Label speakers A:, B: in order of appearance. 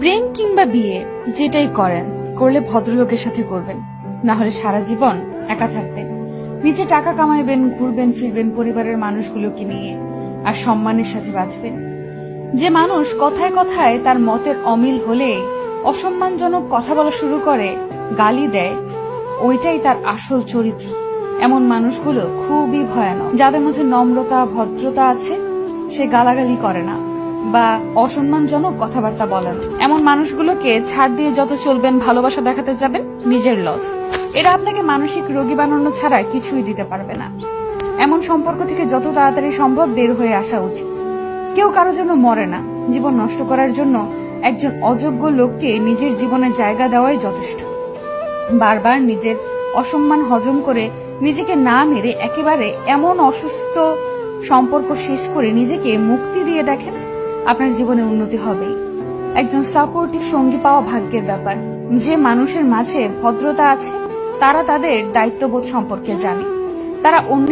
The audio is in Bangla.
A: প্রেম কিংবা বিয়ে যেটাই করেন, করলে ভদ্রলোকের সাথে করবেন, না হলে সারা জীবন একা থাকবেন। নিজে টাকা কামাইবেন, ঘুরবেন ফিরবেন পরিবারের মানুষগুলোকে নিয়ে, আর সম্মানের সাথে বাঁচবেন। যে মানুষ কথায় কথায় তার মতের অমিল হলে অসম্মানজনক কথা বলা শুরু করে, গালি দেয়, ওইটাই তার আসল চরিত্র। এমন মানুষগুলো খুবই ভয়ানক। যাদের মধ্যে নম্রতা ভদ্রতা আছে, সে গালাগালি করে না বা অসম্মানজনক কথাবার্তা বলে না। এমন মানুষগুলোকে ছাড় দিয়ে যত চলবেন, ভালোবাসা দেখাতে যাবেন, নিজের লস। এরা আপনাকে মানসিক রোগী বানানো ছাড়া কিছুই দিতে পারবে না। এমন সম্পর্ক থেকে যত তাড়াতাড়ি সম্ভব বের হয়ে আসা উচিত। কেউ কারো জন্য মরে না। জীবন নষ্ট করার জন্য একজন অযোগ্য লোককে নিজের জীবনে জায়গা দেওয়াই যথেষ্ট। বারবার নিজের অসম্মান হজম করে নিজেকে না মেরে একেবারে এমন অসুস্থ সম্পর্ক শেষ করে নিজেকে মুক্তি দিয়ে দেখেন, আপনার জীবনে উন্নতি হবেই। একজন সাপোর্টিভ সঙ্গী পাওয়া ভাগ্যের ব্যাপার। যে মানুষের মাঝে ভদ্রতা আছে, তারা তাদের দায়িত্ববোধ সম্পর্কে জানে। তারা অন্য